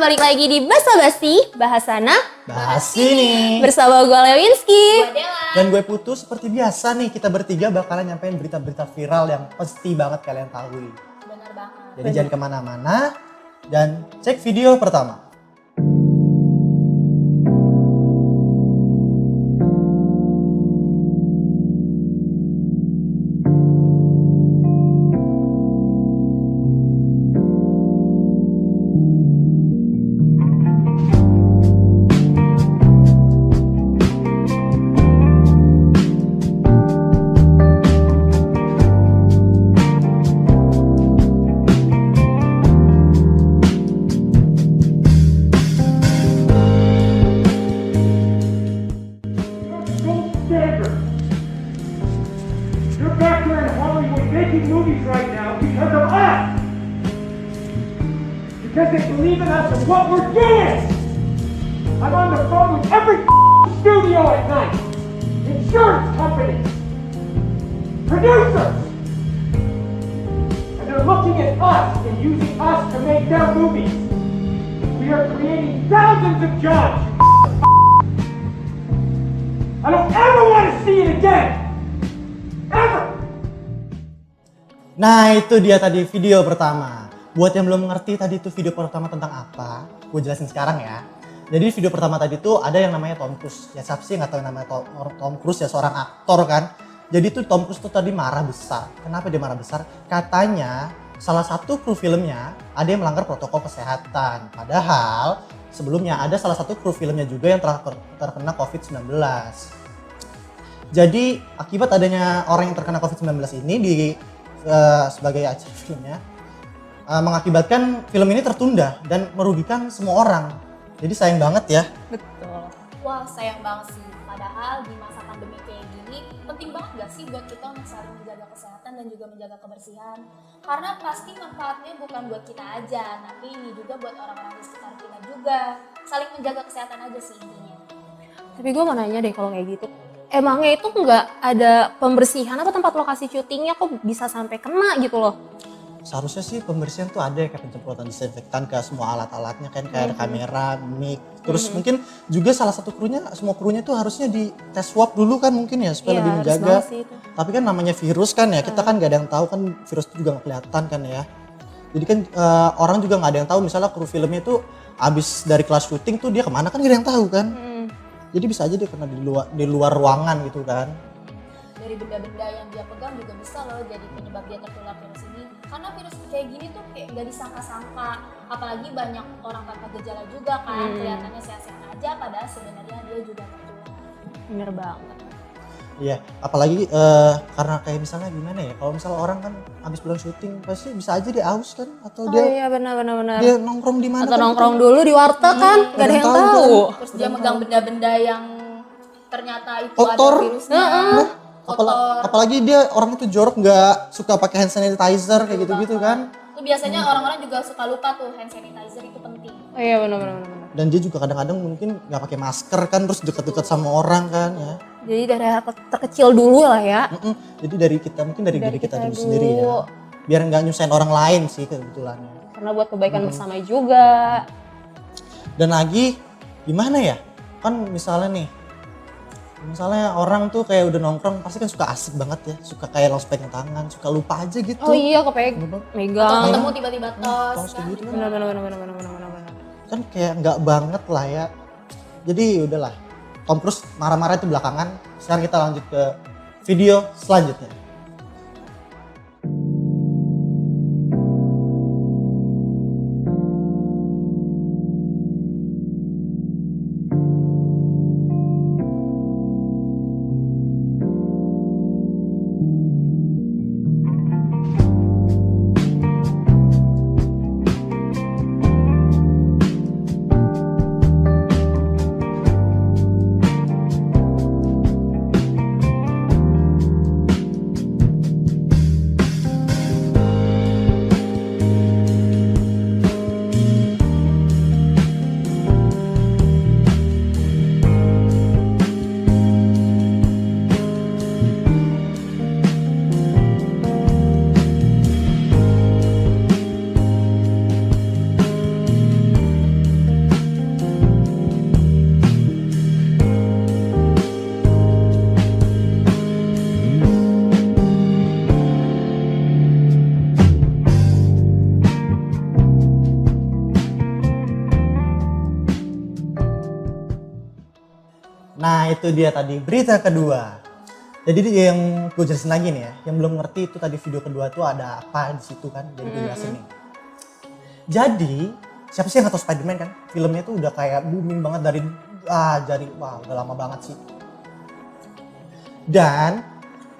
balik lagi di Basa Basi, Bahasana Bahas sini. bersama gue Lewinski. Gue Dela. Dan gue Putu, seperti biasa nih kita bertiga bakalan nyampein berita-berita viral yang pasti banget kalian tahu. Benar banget. Jadi jangan kemana-mana dan cek video pertama. Gold standard. You're back here in Hollywood making movies right now because of us. Because they believe in us and what we're doing. I'm on the phone with every studio at night. Insurance companies. Producers. And they're looking at us and using us to make their movies. We are creating thousands of jobs. I don't ever want to see it again. Ever. Nah itu dia tadi video pertama. Buat yang belum ngerti tadi itu video pertama tentang apa, gue jelasin sekarang ya. Jadi video pertama tadi tuh ada yang namanya Tom Cruise. Ya siapa sih nggak tahu yang namanya Tom Cruise ya, seorang aktor kan. Jadi tuh Tom Cruise tuh tadi marah besar. Kenapa dia marah besar? Katanya salah satu kru filmnya ada yang melanggar protokol kesehatan. Padahal sebelumnya ada salah satu kru filmnya juga yang terkena COVID-19. Jadi akibat adanya orang yang terkena COVID-19 ini sebagai acara filmnya mengakibatkan film ini tertunda dan merugikan semua orang. Jadi sayang banget ya. Betul. Wah, sayang banget sih. Padahal di masa pandemi kayak gini, penting banget gak sih buat kita untuk saling menjaga kesehatan dan juga menjaga kebersihan? Karena pasti manfaatnya bukan buat kita aja, tapi ini juga buat orang-orang di sekitar kita juga. Saling menjaga kesehatan aja sih intinya. Tapi gue mau nanya deh kalau kayak gitu. Emangnya itu nggak ada pembersihan apa tempat lokasi syutingnya kok bisa sampai kena gitu loh? Seharusnya sih pembersihan tuh ada ya, kayak penyemprotan disinfektan ke semua alat-alatnya kan, kayak ada kamera, mic. Terus mungkin juga salah satu semua krunya tuh harusnya di tes swab dulu kan mungkin ya supaya Iya, lebih harus menjaga. banget sih itu. Tapi kan namanya virus kan ya, kita kan gak ada yang tahu kan, virus itu juga gak kelihatan kan ya. Jadi kan orang juga gak ada yang tahu misalnya kru filmnya tuh abis dari kelas syuting tuh dia kemana kan gak ada yang tahu kan. Jadi bisa aja dia kena di luar ruangan gitu kan. Dari benda-benda yang dia pegang juga bisa loh jadi penyebab dia tertular virus ini. Karena virus kayak gini tuh kayak gak disangka-sangka. Apalagi banyak orang tanpa gejala juga kan, kelihatannya sehat-sehat aja padahal sebenarnya dia juga tertular. Bener banget. Iya, apalagi karena kayak misalnya gimana ya, kalau misalnya orang kan abis pulang syuting pasti bisa aja dia aus kan, atau Oh iya benar. dia nongkrong di mana Atau kan, nongkrong dulu di warteg kan, gak ada yang tahu. Terus dia megang benda-benda yang ternyata itu Kotor. ada virusnya. Nah, Kotor. apalagi dia orang itu jorok nggak suka pakai hand sanitizer kayak gitu-gitu kan. Itu biasanya orang-orang juga suka lupa tuh hand sanitizer itu penting. Oh iya benar. Dan dia juga kadang-kadang mungkin nggak pakai masker kan, terus deket-deket sama orang kan ya. Jadi dari hal terkecil dulu lah ya. Jadi dari kita, mungkin dari diri kita dulu sendiri ya. Biar nggak nyusahin orang lain sih kebetulan. Karena buat kebaikan bersama juga. Dan lagi gimana ya? Kan misalnya orang tuh kayak udah nongkrong pasti kan suka asik banget ya. Suka kayak langsung pegang tangan, suka lupa aja gitu. Oh iya kepegang, Atau megang. ketemu tiba-tiba tos Tos kan. gitu kan. Benar. Kan kayak nggak banget lah ya. Jadi udahlah, Tom Cruise marah-marah itu belakangan. Sekarang kita lanjut ke video selanjutnya. itu dia tadi berita kedua. Jadi yang gue jelasin lagi nih ya, yang belum ngerti itu tadi video kedua tuh ada apa di situ kan, jadi gue jelasin nih. Jadi siapa sih yang nggak tahu Spider-Man kan? Filmnya tuh udah kayak booming banget dari udah lama banget sih. Dan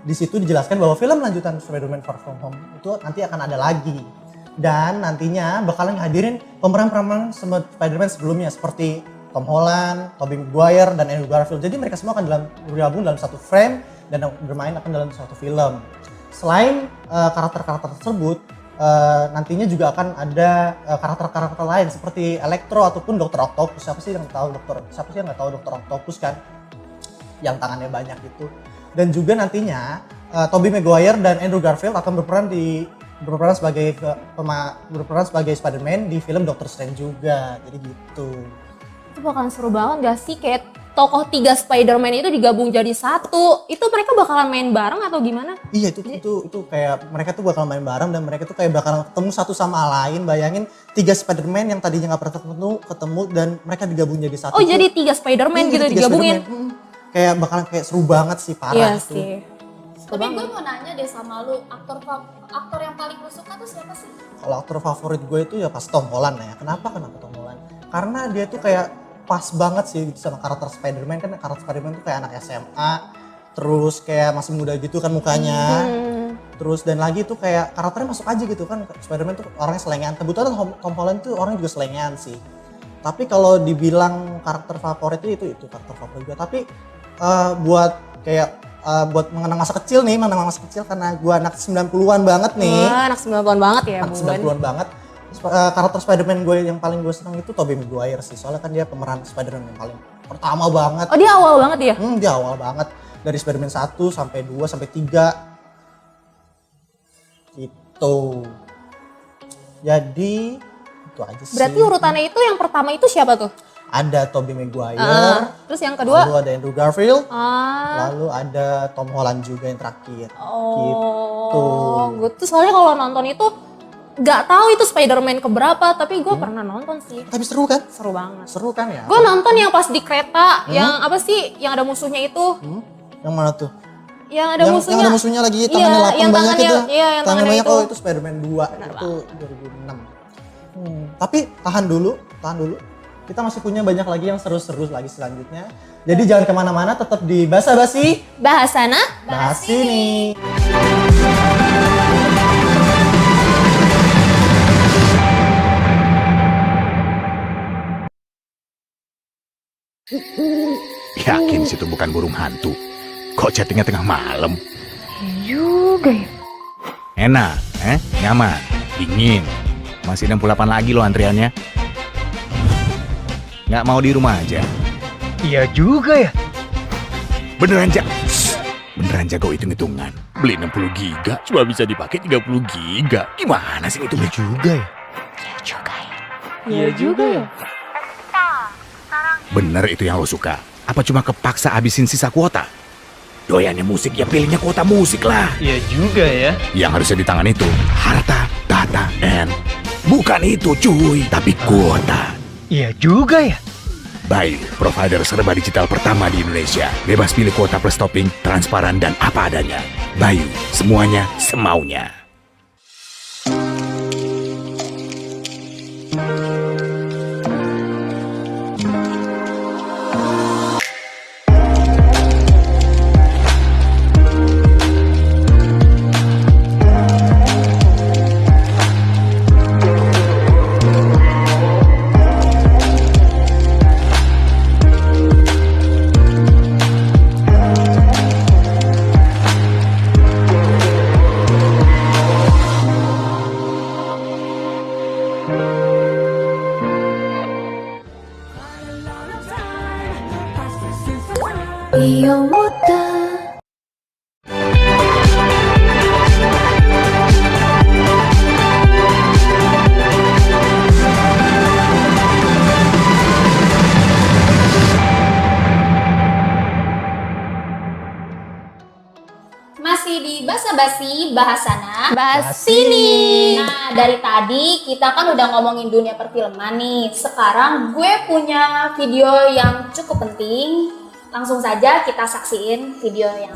di situ dijelaskan bahwa film lanjutan Spider-Man Far From Home itu nanti akan ada lagi. Dan nantinya bakalan ngehadirin pemeran-pemeran Spider-Man sebelumnya seperti Tom Holland, Tobey Maguire, dan Andrew Garfield. Jadi mereka semua akan bergabung dalam satu frame dan bermain akan dalam suatu film. Selain karakter-karakter tersebut, nantinya juga akan ada karakter-karakter lain seperti Electro ataupun Dr. Octopus. Siapa sih yang nggak tahu Dr. Octopus kan? Yang tangannya banyak itu. Dan juga nantinya Tobey Maguire dan Andrew Garfield akan berperan sebagai Spider-Man di film Doctor Strange juga. Jadi gitu. Itu bakalan seru banget gak sih? Kayak tokoh 3 Spider-Man itu digabung jadi satu. Itu mereka bakalan main bareng atau gimana? Iya itu kayak mereka tuh bakal main bareng dan mereka tuh kayak bakalan ketemu satu sama lain. Bayangin 3 Spider-Man yang tadinya gak pernah ketemu dan mereka digabung jadi satu. Oh jadi 3 Spider-Man Iya, gitu jadi 3 digabungin? Spider-Man. Kayak bakalan kayak seru banget sih, parah Iya itu. sih. Tapi gue mau nanya deh sama lu, aktor yang paling lu suka tuh siapa sih? Kalau aktor favorit gue itu ya pas Tom Holland ya. Kenapa Tom Holland? Karena dia tuh kayak pas banget sih sama karakter Spider-Man. Kan karakter Spider-Man tuh kayak anak SMA, terus kayak masih muda gitu kan mukanya. Terus dan lagi tuh kayak karakternya masuk aja gitu kan. Spider-Man tuh orangnya selengean. Kebetulan Tom Holland tuh orangnya juga selengean sih. Tapi kalau dibilang karakter favorit itu karakter favorit gue. Tapi buat mengenang masa kecil karena gue anak 90-an banget nih. Anak 90-an banget ya, Anak Bun. 90-an banget. Karakter Spider-Man gue yang paling gue senang itu Tobey Maguire sih. Soalnya kan dia pemeran Spider-Man yang paling pertama banget. Oh dia awal banget ya? Dia awal banget. Dari Spider-Man 1 sampai 2 sampai 3. Gitu. Jadi itu aja sih. Berarti urutannya itu yang pertama itu siapa tuh? Ada Tobey Maguire. Terus yang kedua? Lalu ada Andrew Garfield. Ah. Lalu ada Tom Holland juga yang terakhir. Oh, Gitu. gue tuh soalnya kalau nonton itu nggak tahu itu Spider-Man keberapa, tapi gue pernah nonton sih. Tapi seru kan? Seru banget. Seru kan ya? Gue nonton yang pas di kereta, yang apa sih, yang ada musuhnya itu. Yang mana tuh? Yang ada musuhnya. Yang ada musuhnya lagi Iya, tangannya 8 yang banyak tangannya- itu. iya, yang tangannya banyak. itu. Oh itu Spider-Man 2. Itu 2006. Tapi tahan dulu. Kita masih punya banyak lagi yang seru-seru lagi selanjutnya. Jadi jangan kemana-mana, tetap di Basa Basi. Bahasana. Bahas sini. Yakin situ bukan burung hantu. Kok chattingnya tengah malam? Juga ya. Enak, nyaman, dingin. Masih 68 lagi loh antriannya. Nggak mau di rumah aja. Iya juga ya. Beneran jago hitung-hitungan. Beli 60 giga cuma bisa dipakai 30 giga. Gimana sih itu? Juga ya. Iya juga ya. Bener itu yang lo suka. Apa cuma kepaksa habisin sisa kuota? Doyannya musik ya pilihnya kuota musik lah. Iya juga ya. Yang harusnya di tangan itu harta, data, and bukan itu cuy, tapi kuota. Iya juga ya. Bayu, provider serba digital pertama di Indonesia. Bebas pilih kuota plus topping, transparan dan apa adanya. Bayu, semuanya semaunya. Masih di Basa-Basi Bahasana. Bahas sini. Nah, dari tadi kita kan udah ngomongin dunia perfilman nih. Sekarang gue punya video yang cukup penting. Langsung saja kita saksiin video yang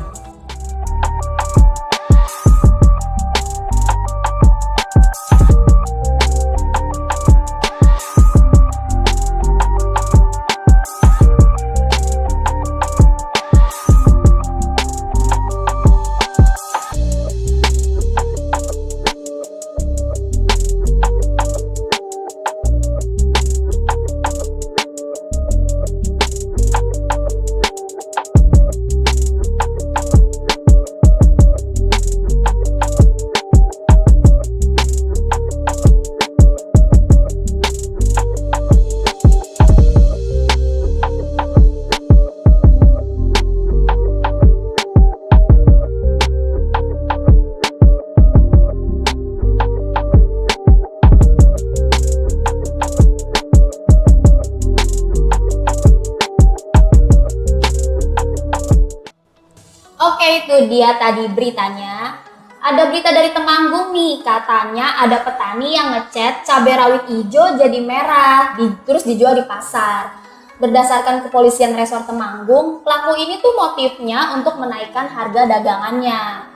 Oke, itu dia tadi beritanya. Ada berita dari Temanggung nih, katanya ada petani yang ngecat cabai rawit hijau jadi merah, terus dijual di pasar. Berdasarkan kepolisian resor Temanggung, pelaku ini tuh motifnya untuk menaikkan harga dagangannya.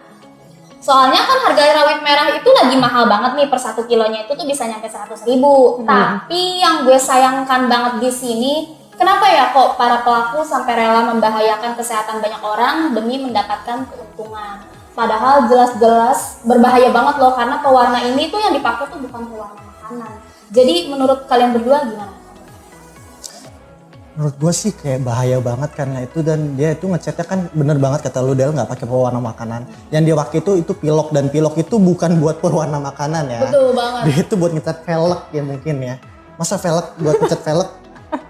Soalnya kan harga rawit merah itu lagi mahal banget nih, per 1 kilonya itu tuh bisa nyampe 100.000. Tapi yang gue sayangkan banget di sini, kenapa ya kok para pelaku sampai rela membahayakan kesehatan banyak orang demi mendapatkan keuntungan? Padahal jelas-jelas berbahaya banget loh, karena pewarna ini tuh yang dipakai tuh bukan pewarna makanan. Jadi menurut kalian berdua gimana? Menurut gue sih kayak bahaya banget karena itu, dan dia itu ngecatnya kan bener banget kata lu Del, nggak pakai pewarna makanan. Yang dia pakai itu pilok, dan pilok itu bukan buat pewarna makanan ya. Betul banget. Dia itu buat ngecat velg ya mungkin ya. Masa velg buat ngecat velg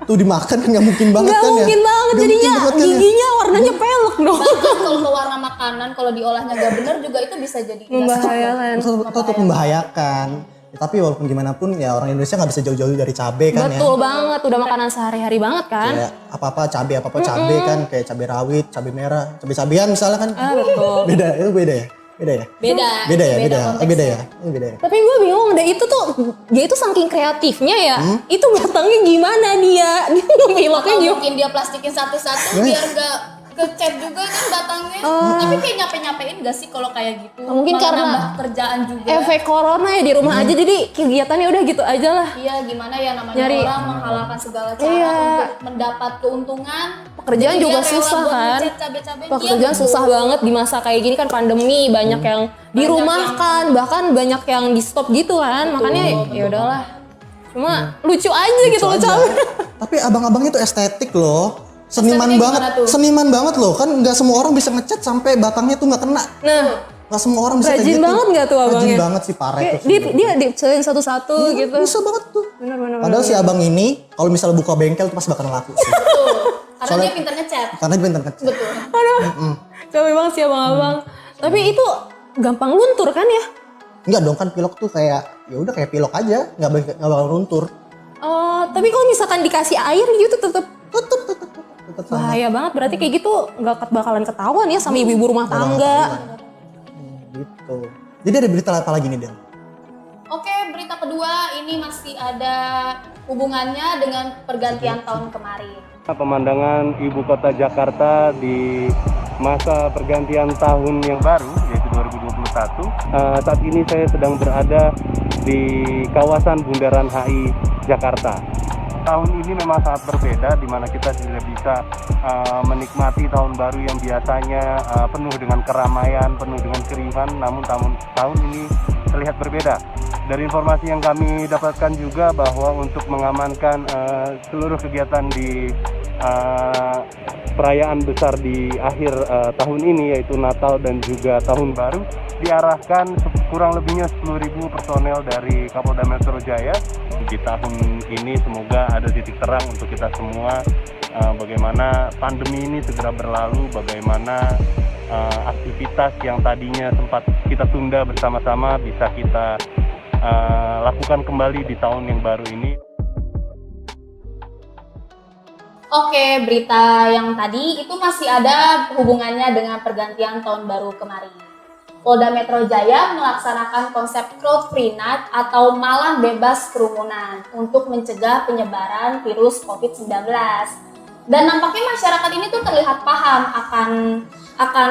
tuh dimakan kan nggak mungkin banget Nggak kan ya. mungkin banget, Nggak jadinya mungkin banget kan ya. giginya warnanya pelek dong. Bahkan kalau pewarna makanan, kalau diolahnya gak bener juga itu bisa jadi Membahayakan. Itu membahayakan. Ya, tapi walaupun gimana pun ya orang Indonesia nggak bisa jauh-jauh dari cabai kan ya. Betul banget, udah makanan sehari-hari banget kan. Kayak apa-apa cabai kan, kayak cabai rawit, cabai merah, cabai-cabian misalnya kan. Betul. Beda, itu beda ya? Beda ya? Beda. Beda ya? Beda konteksnya. ya? Ini beda ya? Tapi gue bingung deh, itu tuh dia itu saking kreatifnya ya. Itu batangnya gimana dia? Dia ngemiloknya Atau gimana? mungkin dia plastikin satu-satu biar gak kecat juga kan batangnya. Tapi kayak nyape-nyapein gak sih kalau kayak gitu? Mungkin Malah karena nambah kerjaan juga. Efek corona ya di rumah aja, jadi kegiatannya udah gitu aja lah. Iya, gimana ya namanya Nyari- orang menghalalkan segala cara Iya. untuk mendapat keuntungan. Pekerjaan Jadi juga dia rela susah buat kan. ngecat cabai-cabai. Pekerjaan Iya, susah betul. banget di masa kayak gini kan, pandemi, banyak yang dirumahkan, bahkan banyak yang di stop gitu kan. Makanya ya udahlah. Cuma lucu aja gitu loh Aja. cabai. Tapi abang-abangnya tuh estetik loh. Seniman Estetiknya banget, gimana tuh? seniman banget loh. Kan nggak semua orang bisa ngecat sampai batangnya tuh nggak kena. Nah, Nggak semua orang bisa kayak rajin gitu. banget nggak tuh abangnya? Rajin banget sih, parah itu. sih. dia diceliin satu-satu gitu. Bisa banget tuh. Bener. Padahal si abang ini kalau misalnya buka bengkel tuh pasti bakal laku sih. Betul. Karena Soalnya- dia pintar ngecat. Karena dia pintar ngecat. Betul. Aduh, capek banget sih abang-abang. Tapi itu gampang luntur kan ya? Enggak dong, kan pilok tuh kayak ya udah kayak pilok aja, nggak bakal runtur. Tapi kalau misalkan dikasih air gitu tetap Tetep sama. bahaya banget. Berarti kayak gitu nggak bakalan ketahuan ya sama ibu-ibu rumah tangga. Gitu. Jadi ada berita apa lagi nih, Del? Oke, berita kedua ini masih ada hubungannya dengan pergantian tahun kemarin. Pemandangan ibu kota Jakarta di masa pergantian tahun yang baru, yaitu 2021. Saat ini saya sedang berada di kawasan Bundaran HI Jakarta. Tahun ini memang sangat berbeda, di mana kita tidak bisa menikmati tahun baru yang biasanya penuh dengan keramaian, penuh dengan keriuhan, namun tahun ini terlihat berbeda. Dari informasi yang kami dapatkan juga bahwa untuk mengamankan seluruh kegiatan di perayaan besar di akhir tahun ini, yaitu Natal dan juga Tahun Baru, diarahkan kurang lebihnya 10.000 personel dari Kapolda Metro Jaya. Di tahun ini semoga ada titik terang untuk kita semua, bagaimana pandemi ini segera berlalu, bagaimana aktivitas yang tadinya sempat kita tunda bersama-sama bisa kita lakukan kembali di tahun yang baru ini. Oke, berita yang tadi itu masih ada hubungannya dengan pergantian tahun baru kemarin. Polda Metro Jaya melaksanakan konsep crowd free night atau malam bebas kerumunan untuk mencegah penyebaran virus COVID-19. Dan nampaknya masyarakat ini tuh terlihat paham akan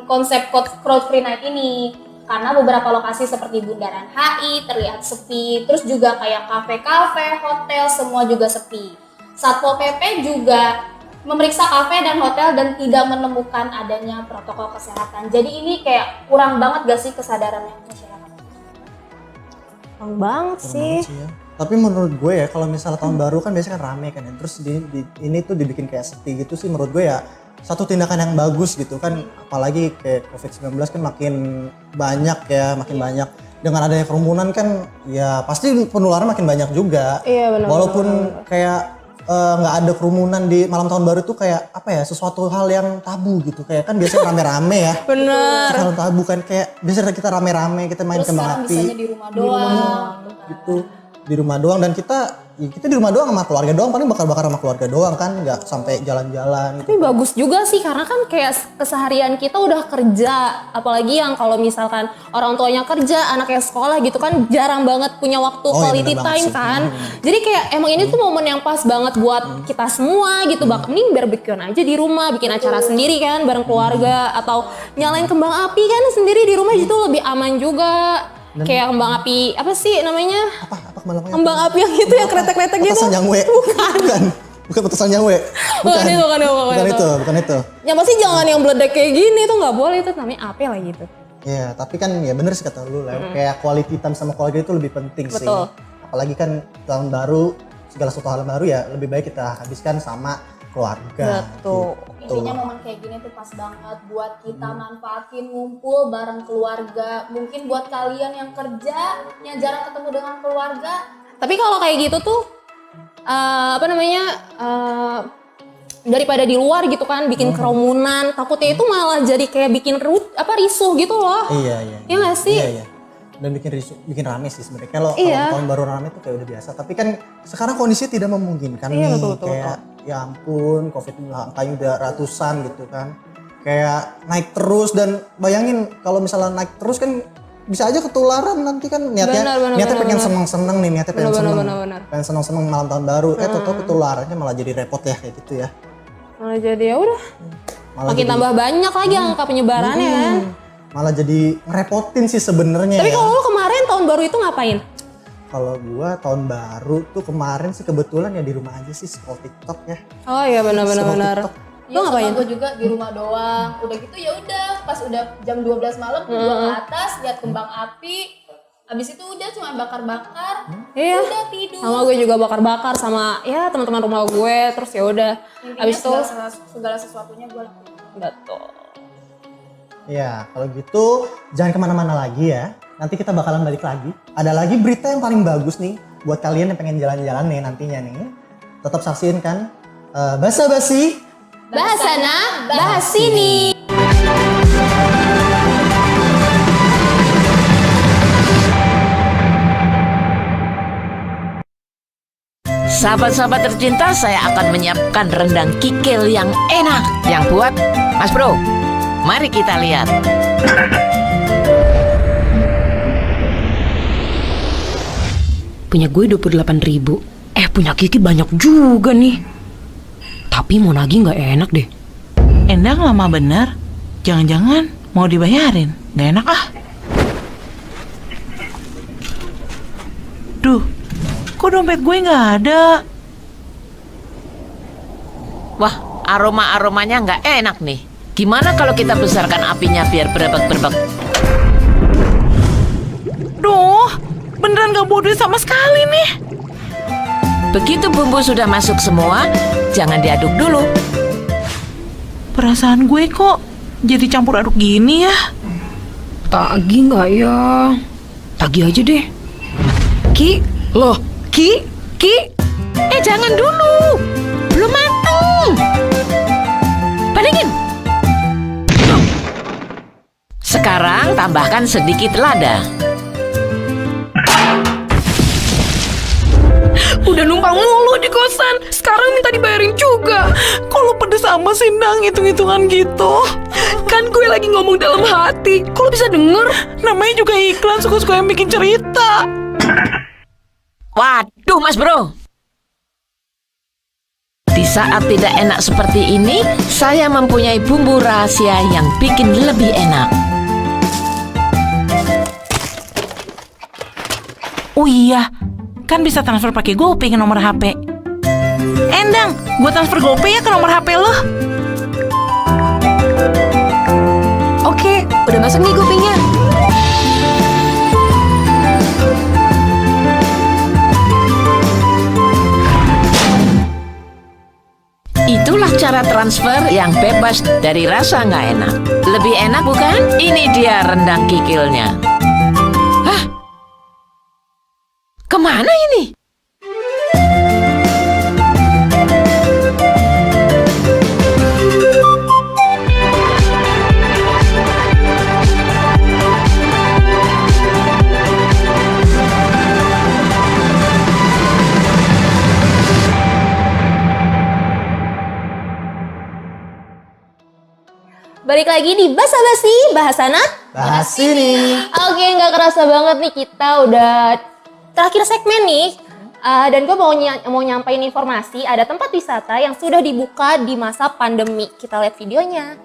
konsep Crowd Free Night ini. Karena beberapa lokasi seperti Bundaran HI terlihat sepi, terus juga kayak kafe-kafe, hotel semua juga sepi. Satpol PP juga memeriksa kafe dan hotel dan tidak menemukan adanya protokol kesehatan. Jadi ini kayak kurang banget gak sih kesadarannya masyarakat? Kurang banget sih. Ya. Tapi menurut gue ya kalau misalnya tahun baru kan biasanya kan rame kan ya. Terus ini tuh dibikin kayak sepi gitu sih menurut gue ya satu tindakan yang bagus gitu kan. Apalagi kayak COVID-19 kan makin banyak ya, makin banyak. Dengan adanya kerumunan kan ya pasti penularan makin banyak juga. Iya benar. Walaupun kayak nggak ada kerumunan di malam tahun baru tuh kayak apa ya, sesuatu hal yang tabu gitu. Kayak kan biasanya rame-rame ya. Bener. Sekarang tabu kan kayak biasanya kita rame-rame, kita main Terus kembang sekarang api. bisanya di rumah doang. Gitu. Di rumah doang dan kita di rumah doang sama keluarga doang, paling bakar-bakar sama keluarga doang kan, nggak sampai jalan-jalan gitu. Tapi bagus juga sih karena kan kayak keseharian kita udah kerja, apalagi yang kalau misalkan orang tuanya kerja, anaknya sekolah gitu kan jarang banget punya waktu quality bener time banget sih. kan. Jadi kayak emang ini tuh momen yang pas banget buat kita semua gitu. Bahkan mending barbecue aja di rumah, bikin acara sendiri kan bareng keluarga atau nyalain kembang api kan sendiri di rumah itu lebih aman juga. Kayak kembang api apa sih namanya? Apa kembang api? Kembang api yang itu yang kretek-kretek gitu. Petasan yang bukan petasan yang Bukan itu. Bukan itu. Ya pasti jangan yang meledek kayak gini tuh nggak boleh, itu namanya api lah gitu. Ya tapi kan ya bener sih kata lu lah, kayak quality time sama keluarga itu lebih penting sih. Betul. Apalagi kan tahun baru, segala sesuatu hal baru ya lebih baik kita habiskan sama keluarga. Betul. Gitu. Intinya momen kayak gini tuh pas banget buat kita manfaatin ngumpul bareng keluarga. Mungkin buat kalian yang kerja, yang jarang ketemu dengan keluarga. Tapi kalau kayak gitu tuh daripada di luar gitu kan bikin kerumunan, takutnya itu malah jadi kayak bikin risuh gitu loh. Iya. Iya nggak sih? Iya. Dan bikin rame sih sebenarnya. Kalau tahun baru rame itu kayak udah biasa. Tapi kan sekarang kondisi tidak memungkinkan nih. Betul. Ya ampun, COVID angkanya udah ratusan gitu kan. Kayak naik terus dan bayangin kalau misalnya naik terus kan bisa aja ketularan nanti kan niatnya pengen seneng-seneng nih, niatnya pengen seneng. Pengen seneng-seneng malam tahun baru. Tau ketularannya malah jadi repot ya kayak gitu ya. Malah jadi ya udah. Makin tambah banyak lagi angka penyebarannya kan. Malah jadi ngerepotin sih sebenarnya. Tapi ya. kalau lu kemarin tahun baru itu ngapain? Kalau gua tahun baru tuh kemarin sih kebetulan ya di rumah aja sih scroll TikTok ya. Oh iya benar. Lu ngapain? Gue juga di rumah doang. Udah gitu ya udah pas udah jam 12 malam gua ke atas lihat kembang api. Habis itu udah cuma bakar-bakar. Iya. Udah tidur. Sama gue juga bakar-bakar sama ya teman-teman rumah gue, terus ya udah. Habis itu segala sesuatunya gua lakuin. betul. Ya, kalau gitu jangan kemana-mana lagi ya. Nanti kita bakalan balik lagi. Ada lagi berita yang paling bagus nih buat kalian yang pengen jalan-jalan nih nantinya nih. Tetap saksiin kan Basa-basi. Bahas sana, bahas sini. Sahabat-sahabat tercinta, saya akan menyiapkan rendang kikil yang enak. Yang buat Mas Bro, mari kita lihat. Punya gue 28.000. Punya Kiki banyak juga nih. Tapi mau nagih nggak enak deh. Endang lama bener. Jangan-jangan mau dibayarin. Nggak enak ah. Duh, kok dompet gue nggak ada? Wah, aroma-aromanya nggak enak nih. Gimana kalau kita besarkan apinya biar berebek-berebek? Duh, beneran nggak bodoh sama sekali nih. Begitu bumbu sudah masuk semua, jangan diaduk dulu. Perasaan gue kok jadi campur aduk gini ya? Tagih nggak ya? Tagih aja deh. Ki, loh, Ki. Jangan dulu, belum mateng. Bandingin. Sekarang tambahkan sedikit lada. Udah numpang mulu di kosan. Sekarang minta dibayarin juga. Kalau pedes sama sih, Nang, hitung-hitungan gitu. Kan gue lagi ngomong dalam hati. Kok lo bisa denger? Namanya juga iklan, suka-suka yang bikin cerita. Waduh, Mas Bro. Di saat tidak enak seperti ini, saya mempunyai bumbu rahasia yang bikin lebih enak. Oh iya, kan bisa transfer pakai GoPay ke nomor HP. Endang, gue transfer GoPay ya ke nomor HP lo. Oke, udah masuk nih GoPay-nya. Itulah cara transfer yang bebas dari rasa nggak enak. Lebih enak bukan? Ini dia rendang kikilnya. Hah? Kemana ini? Balik lagi di Basa Basi, bahasana. Bahas ini. Oke, nggak kerasa banget nih kita udah terakhir segmen nih. Dan gue mau nyampein informasi ada tempat wisata yang sudah dibuka di masa pandemi. Kita lihat videonya.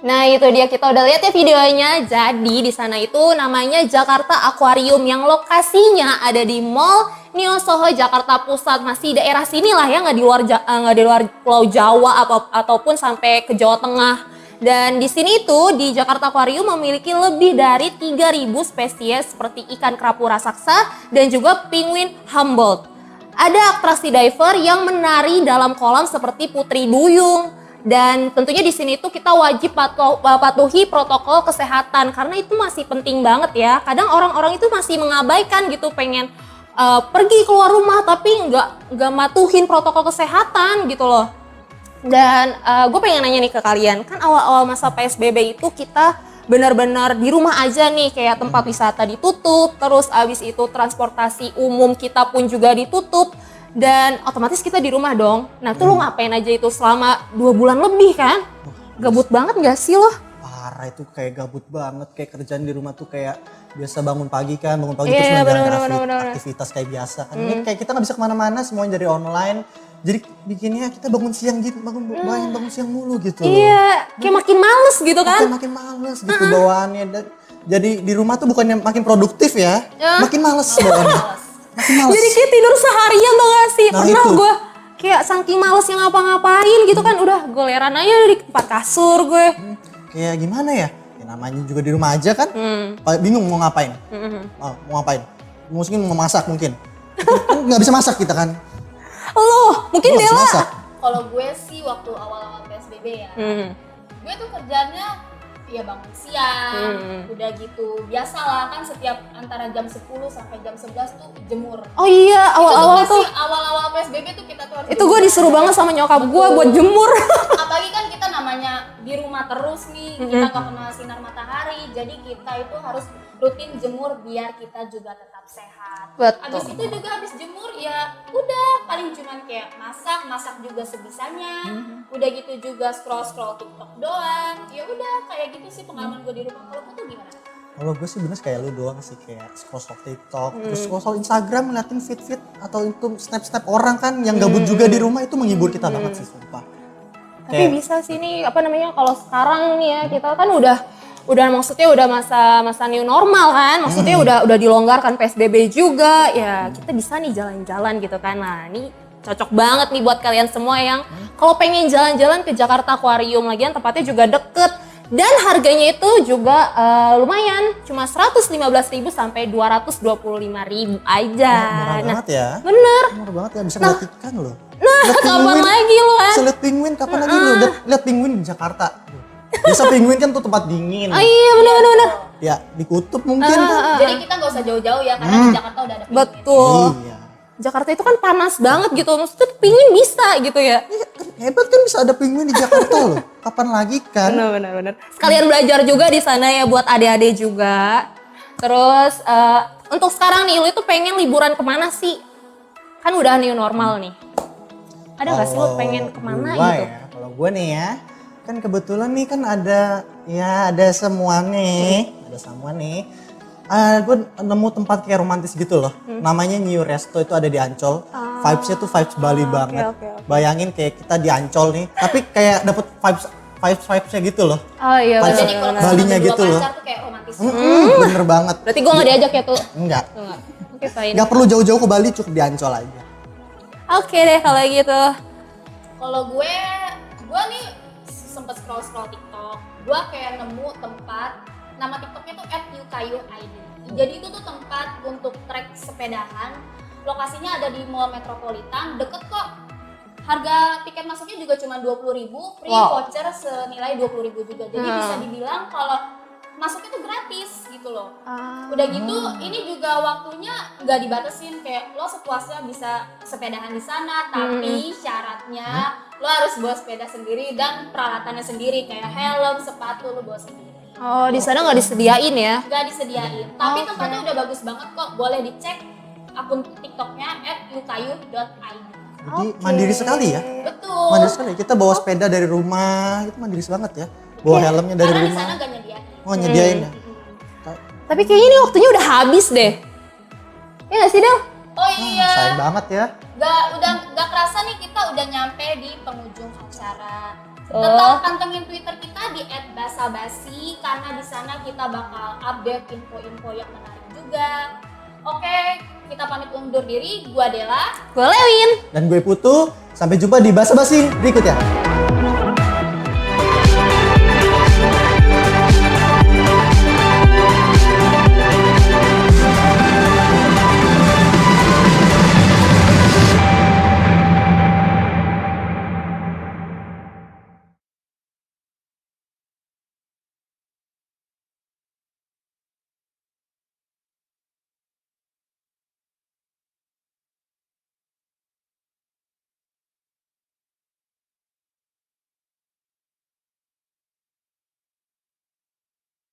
Nah itu dia, kita udah lihat ya videonya. Jadi di sana itu namanya Jakarta Aquarium yang lokasinya ada di Mall Neo Soho Jakarta Pusat, masih daerah sini lah ya, nggak di luar Pulau Jawa ataupun sampai ke Jawa Tengah. Dan di sini tuh di Jakarta Aquarium memiliki lebih dari 3.000 spesies seperti ikan kerapu raksasa dan juga penguin Humboldt. Ada atraksi diver yang menari dalam kolam seperti Putri Duyung. Dan tentunya di sini tuh kita wajib patuhi protokol kesehatan karena itu masih penting banget ya. Kadang orang-orang itu masih mengabaikan gitu, pengen pergi keluar rumah tapi nggak matuhin protokol kesehatan gitu loh. Dan gue pengen nanya nih ke kalian, kan awal-awal masa PSBB itu kita benar-benar di rumah aja nih, kayak tempat wisata ditutup, terus abis itu transportasi umum kita pun juga ditutup. Dan otomatis kita di rumah dong. Nah tuh lo ngapain aja itu selama 2 bulan lebih kan? Gabut banget gak sih lo? Parah, itu kayak gabut banget, kayak kerjaan di rumah tuh kayak biasa bangun pagi terus Iya, menjalankan bener. aktivitas kayak biasa kan. Ini kayak kita nggak bisa kemana-mana, semuanya dari online. Jadi bikinnya kita bangun siang gitu, bangun siang mulu gitu. Iya, kayak makin males gitu kan? Kayak makin males gitu bawaannya. Jadi di rumah tuh bukannya makin produktif ya, makin males bawaannya. Makin males. Jadi kayak tidur seharian tau gak sih? Nah, Pernah itu. gue kayak saking malesnya ngapa-ngapain gitu kan, udah goleran aja di tempat kasur gue. Kayak gimana ya? Ya namanya juga di rumah aja kan, bingung mau ngapain. Mau ngapain? Mungkin mau masak mungkin. Kan nggak bisa masak kita kan. Lo, mungkin Nggak bisa Dela. masak. Kalau gue sih waktu awal-awal PSBB ya, gue tuh kerjanya ya bangun siang, udah gitu. Biasalah kan setiap antara jam 10 sampai jam 11 tuh jemur. Oh iya, awal-awal Itu tuh. awal-awal PSBB tuh kita tuh harus Itu gue disuruh banget sama nyokap gue buat jemur. Apalagi kan kita namanya di rumah terus nih, kita gak kena sinar matahari, jadi kita itu harus rutin jemur biar kita juga tetap sehat. Betul. Abis itu juga habis jemur ya udah paling cuman kayak masak juga sebisanya. Udah gitu juga scroll TikTok doang. Ya udah kayak gitu sih pengalaman gue di rumah. Kalau lu tuh gimana? Kalau gue sih bener kayak lu doang sih, kayak scroll TikTok, terus scroll Instagram, ngeliatin feed atau itu snap orang kan yang gabut juga di rumah, itu menghibur kita banget sih sumpah. Tapi bisa sih nih, apa namanya, kalau sekarang nih ya kita kan udah maksudnya udah masa new normal kan, maksudnya udah dilonggarkan PSBB juga, ya kita bisa nih jalan-jalan gitu kan. Nah ini cocok banget nih buat kalian semua yang kalau pengen jalan-jalan ke Jakarta Aquarium. Lagian tempatnya juga deket dan harganya itu juga lumayan, cuma 115.000 sampai 225.000 aja. Murah banget ya. Bener. Murah banget ya, bisa ngeliat ikan loh. Nah, Lihat kapan penguin. lagi lo kan? Bisa lihat penguin kapan lagi lo lihat penguin di Jakarta. Biasa penguin kan tuh tempat dingin. Oh iya bener. Ya di kutub mungkin kan. Jadi kita nggak usah jauh-jauh ya, karena di Jakarta udah ada penguin. Betul. Iya. Jakarta itu kan panas banget gitu, maksudnya pingin bisa gitu ya. Iya, kan hebat kan bisa ada penguin di Jakarta loh. Kapan lagi kan? Benar. Sekalian belajar juga di sana ya buat adik-adik juga. Terus untuk sekarang nih, lu itu pengen liburan kemana sih? Kan udah new normal nih. Ada nggak sih lu pengen kemana gua gitu? Ya, kalau gue nih ya, kan kebetulan nih kan ada semua nih. Gue nemu tempat kayak romantis gitu loh. Namanya New Resto, itu ada di Ancol. Vibes-nya tuh vibes Bali banget. oke. Bayangin kayak kita di Ancol nih, tapi kayak dapet vibes-nya gitu loh. Oh iya Vibes Jadi kalau Balinya sama gitu berdua loh. pacar tuh kayak romantis. Bener banget. Berarti gue nggak diajak ya tuh? Enggak. Enggak. Oke fine. Enggak perlu jauh-jauh ke Bali, cukup di Ancol aja. Oke deh kalau gitu. Kalau gue nih sempet scroll TikTok, gue kayak nemu tempat, nama TikToknya tuh @yukayu_id. Jadi itu tuh tempat untuk trek sepedahan, lokasinya ada di Mall Metropolitan, deket kok. Harga tiket masuknya juga cuma 20.000, free voucher senilai 20.000 juga. Jadi bisa dibilang kalau masuknya tuh gratis gitu loh. Udah gitu, ini juga waktunya nggak dibatasin, kayak lo sepuasnya bisa sepedahan di sana, tapi syaratnya lo harus bawa sepeda sendiri dan peralatannya sendiri kayak helm, sepatu lo bawa sendiri. Oh di sana nggak disediain ya? Nggak disediain, tapi tempatnya udah bagus banget kok. Boleh dicek akun TikToknya @yukayu.id. Jadi mandiri sekali ya. Betul. Mandiri sekali. Kita bawa sepeda dari rumah, itu mandiri banget ya. Bawa helmnya dari Karena di rumah. sana nggak nyediain. Oh nyediain ya. Tapi kayaknya ini waktunya udah habis deh. Iya nggak sih Del? Oh iya. Sayang banget ya. Nggak kerasa nih kita udah nyampe di penghujung acara. Tetap pantengin Twitter kita di @basabasi karena di sana kita bakal update info-info yang menarik juga. Oke, kita pamit undur diri. Gua Dela. Gue Lewin. Dan gue Putu, sampai jumpa di Basa Basi berikutnya.